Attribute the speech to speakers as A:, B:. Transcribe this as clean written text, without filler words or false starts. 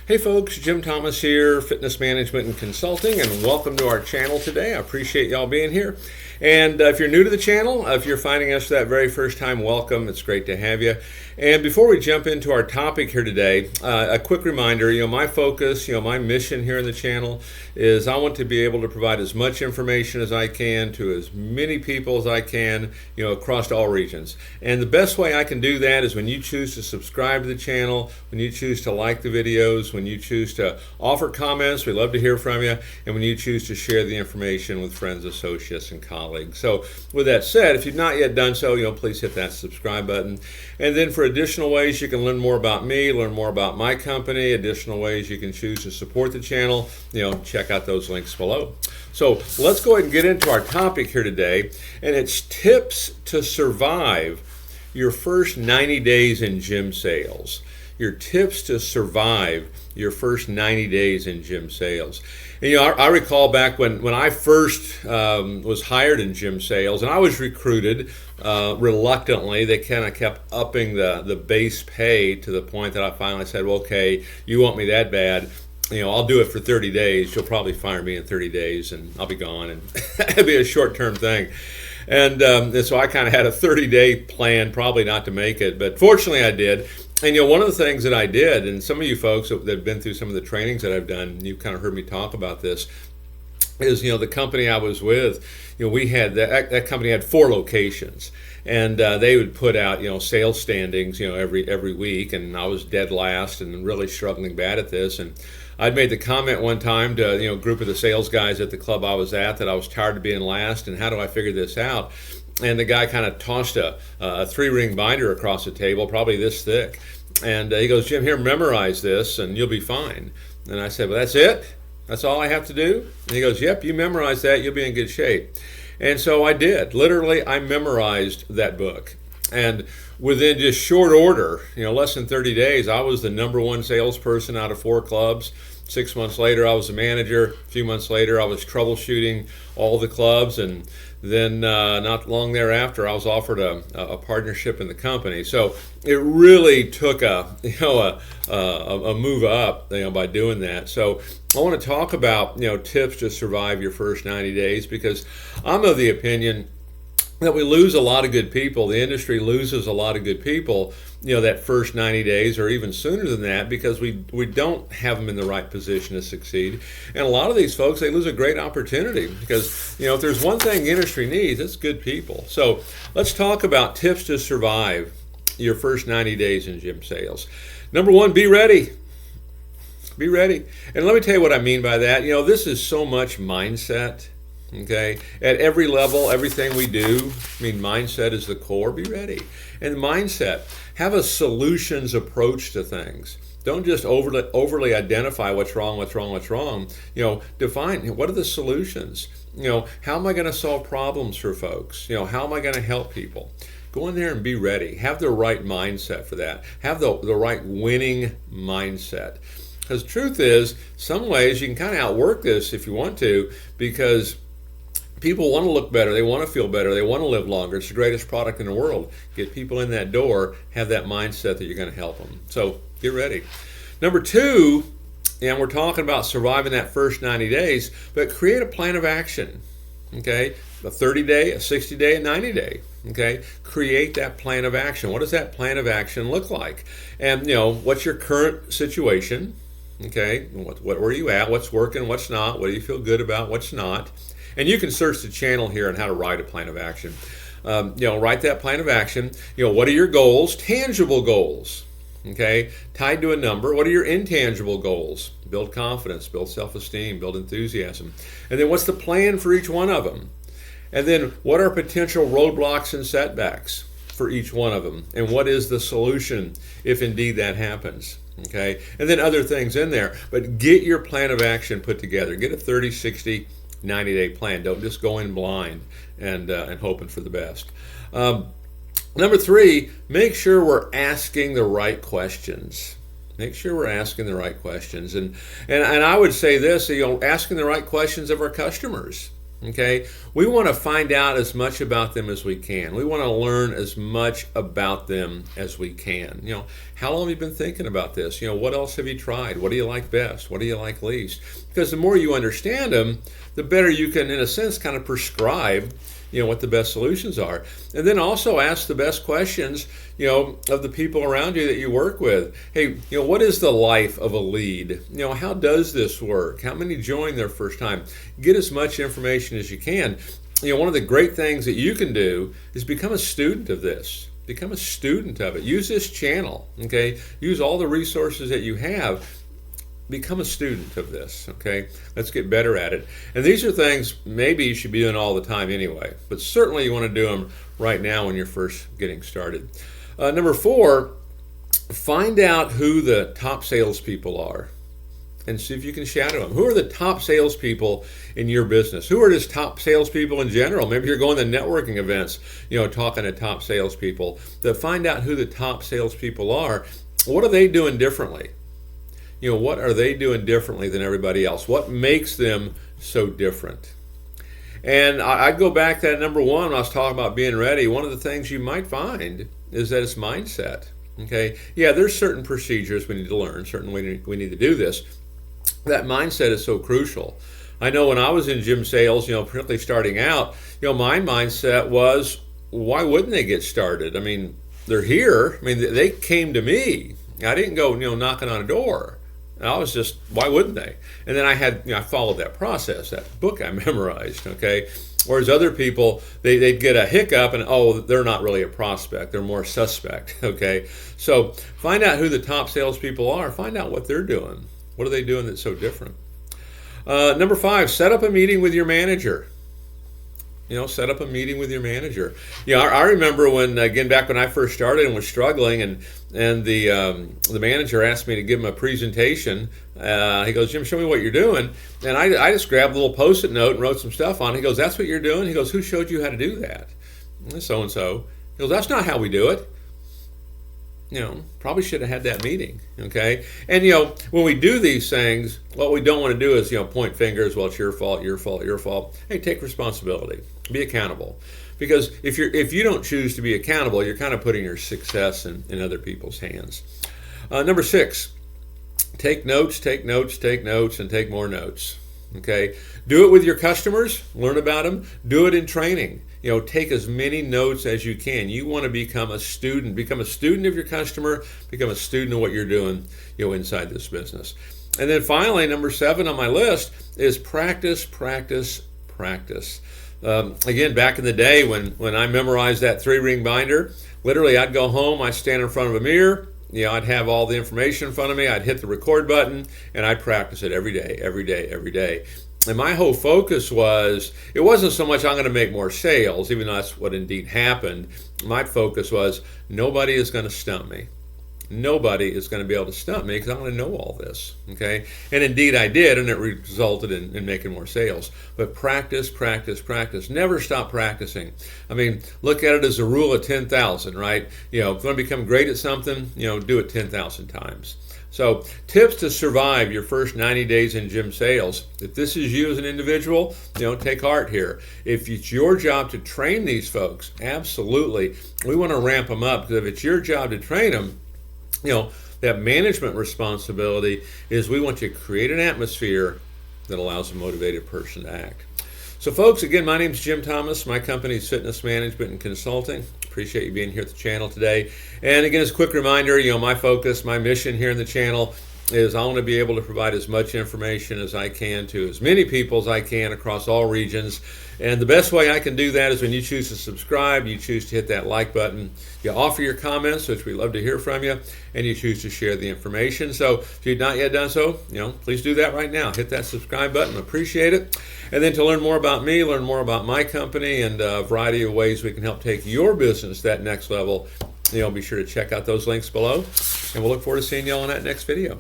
A: Hey folks, Jim Thomas here, Fitness Management and Consulting, and welcome to our channel today. I appreciate y'all being here. And if you're new to the channel, if you're finding us for that very first time, welcome. It's great to have you. And before we jump into our topic here today, a quick reminder, my focus, my mission here in the channel is I want to be able to provide as much information as I can to as many people as I can, across all regions. And the best way I can do that is when you choose to subscribe to the channel, when you choose to like the videos, when you choose to offer comments, we love to hear from you, and when you choose to share the information with friends, associates, and colleagues. So with that said, if you've not yet done so, please hit that subscribe button. And then for additional ways you can learn more about me, learn more about my company, additional ways you can choose to support the channel, check out those links below. So let's go ahead and get into our topic here today, and it's tips to survive your first 90 days in gym sales. Your tips to survive your first 90 days in gym sales. And, I recall back when I first was hired in gym sales, and I was recruited reluctantly. They kind of kept upping the base pay to the point that I finally said, well, okay, you want me that bad, I'll do it for 30 days. You'll probably fire me in 30 days, and I'll be gone, and it'll be a short-term thing. And so I kind of had a 30-day plan, probably not to make it, but fortunately I did. And one of the things that I did, and some of you folks that have been through some of the trainings that I've done, you've kind of heard me talk about this, is the company I was with, we had that company had 4 locations, and they would put out sales standings every week, and I was dead last and really struggling bad at this. And I'd made the comment one time to a group of the sales guys at the club I was at that I was tired of being last, and how do I figure this out? And the guy kind of tossed a 3-ring binder across the table, probably this thick. And he goes, Jim, here, memorize this and you'll be fine. And I said, well, that's it? That's all I have to do? And he goes, yep, you memorize that, you'll be in good shape. And so I did. Literally, I memorized that book. And within just short order, less than 30 days, I was the #1 salesperson out of 4 clubs. 6 months later, I was a manager. A few months later, I was troubleshooting all the clubs. And then not long thereafter, I was offered a partnership in the company. So it really took a move up by doing that. So I want to talk about tips to survive your first 90 days, because I'm of the opinion that we lose a lot of good people. The industry loses a lot of good people, that first 90 days or even sooner than that, because we don't have them in the right position to succeed. And a lot of these folks, they lose a great opportunity, because, if there's one thing the industry needs, it's good people. So let's talk about tips to survive your first 90 days in gym sales. Number 1, be ready. Be ready. And let me tell you what I mean by that. This is so much mindset. Okay, at every level, everything we do, mindset is the core. Be ready. And mindset, have a solutions approach to things. Don't just overly identify what's wrong. Define what are the solutions. How am I going to solve problems for folks? How am I going to help people? Go in there and be ready. Have the right mindset for that. Have the right winning mindset. Because the truth is, some ways you can kind of outwork this if you want to, because people want to look better, they want to feel better, they want to live longer. It's the greatest product in the world. Get people in that door, have that mindset that you're going to help them. So get ready. Number 2, and we're talking about surviving that first 90 days, but create a plan of action. Okay, a 30-day, a 60-day, a 90-day. Okay, create that plan of action. What does that plan of action look like? And what's your current situation? Okay, where are you at? What's working? What's not? What do you feel good about? What's not? And you can search the channel here on how to write a plan of action. Write that plan of action. What are your goals? Tangible goals. Okay, tied to a number. What are your intangible goals? Build confidence, build self-esteem, build enthusiasm. And then what's the plan for each one of them? And then what are potential roadblocks and setbacks for each one of them? And what is the solution if indeed that happens? Okay, and then other things in there. But get your plan of action put together. Get a 30, 60, 90-day plan. Don't just go in blind and hoping for the best. Number 3, make sure we're asking the right questions. Make sure we're asking the right questions. And I would say this, asking the right questions of our customers. Okay, we want to find out as much about them as we can. We want to learn as much about them as we can. How long have you been thinking about this? What else have you tried? What do you like best? What do you like least? Because the more you understand them, the better you can, in a sense, kind of prescribe what the best solutions are. And then also ask the best questions, of the people around you that you work with. Hey, what is the life of a lead? How does this work? How many join their first time? Get as much information as you can. One of the great things that you can do is become a student of this. Become a student of it. Use this channel, okay? Use all the resources that you have. Become a student of this, okay? Let's get better at it. And these are things maybe you should be doing all the time anyway, but certainly you want to do them right now when you're first getting started. Number 4, find out who the top salespeople are and see if you can shadow them. Who are the top salespeople in your business? Who are just top salespeople in general? Maybe you're going to networking events, talking to top salespeople. To find out who the top salespeople are. What are they doing differently? What are they doing differently than everybody else? What makes them so different? And I'd go back to that number 1 when I was talking about being ready. One of the things you might find is that it's mindset. Okay, yeah, there's certain procedures we need to learn. Certainly we need to do this. That mindset is so crucial. I know when I was in gym sales, particularly starting out, my mindset was, why wouldn't they get started? I mean, they're here. I mean, they came to me. I didn't go, knocking on a door. I was just, why wouldn't they? And then I followed that process, that book I memorized, okay? Whereas other people, they'd get a hiccup and, they're not really a prospect, they're more suspect, okay? So find out who the top salespeople are, find out what they're doing. What are they doing that's so different? Number 5, set up a meeting with your manager. Set up a meeting with your manager. I remember when, again, back when I first started and was struggling, and the manager asked me to give him a presentation. He goes, Jim, show me what you're doing. And I just grabbed a little Post-it note and wrote some stuff on it. He goes, that's what you're doing? He goes, who showed you how to do that? So-and-so. He goes, that's not how we do it. Probably should have had that meeting, okay? And, when we do these things, what we don't want to do is, point fingers, well, it's your fault, your fault, your fault. Hey, take responsibility. Be accountable. Because if you don't choose to be accountable, you're kind of putting your success in other people's hands. Number 6, take notes, and take more notes, okay? Do it with your customers, learn about them. Do it in training. Take as many notes as you can. You want to become a student. Become a student of your customer. Become a student of what you're doing, inside this business. And then finally, number 7 on my list is practice. Again, back in the day when I memorized that 3-ring binder, literally I'd go home, I'd stand in front of a mirror, I'd have all the information in front of me, I'd hit the record button, and I'd practice it every day. And my whole focus it wasn't so much I'm going to make more sales, even though that's what indeed happened. My focus was nobody is going to stump me. Nobody is going to be able to stump me because I'm going to know all this, okay? And indeed I did, and it resulted in making more sales. But practice. Never stop practicing. I mean, look at it as a rule of 10,000, right? If you want to become great at something, do it 10,000 times. So, tips to survive your first 90 days in gym sales. If this is you as an individual, take heart here. If it's your job to train these folks, absolutely. We want to ramp them up, because if it's your job to train them, that management responsibility is we want you to create an atmosphere that allows a motivated person to act. So folks, again, my name's Jim Thomas. My company is Fitness Management and Consulting. Appreciate you being here at the channel today. And again, as a quick reminder, my focus, my mission here in the channel is I want to be able to provide as much information as I can to as many people as I can across all regions. And the best way I can do that is when you choose to subscribe, you choose to hit that like button, you offer your comments, which we love to hear from you, and you choose to share the information. So if you've not yet done so, please do that right now. Hit that subscribe button. Appreciate it. And then to learn more about me, learn more about my company, and a variety of ways we can help take your business that next level, be sure to check out those links below. And we'll look forward to seeing you all in that next video.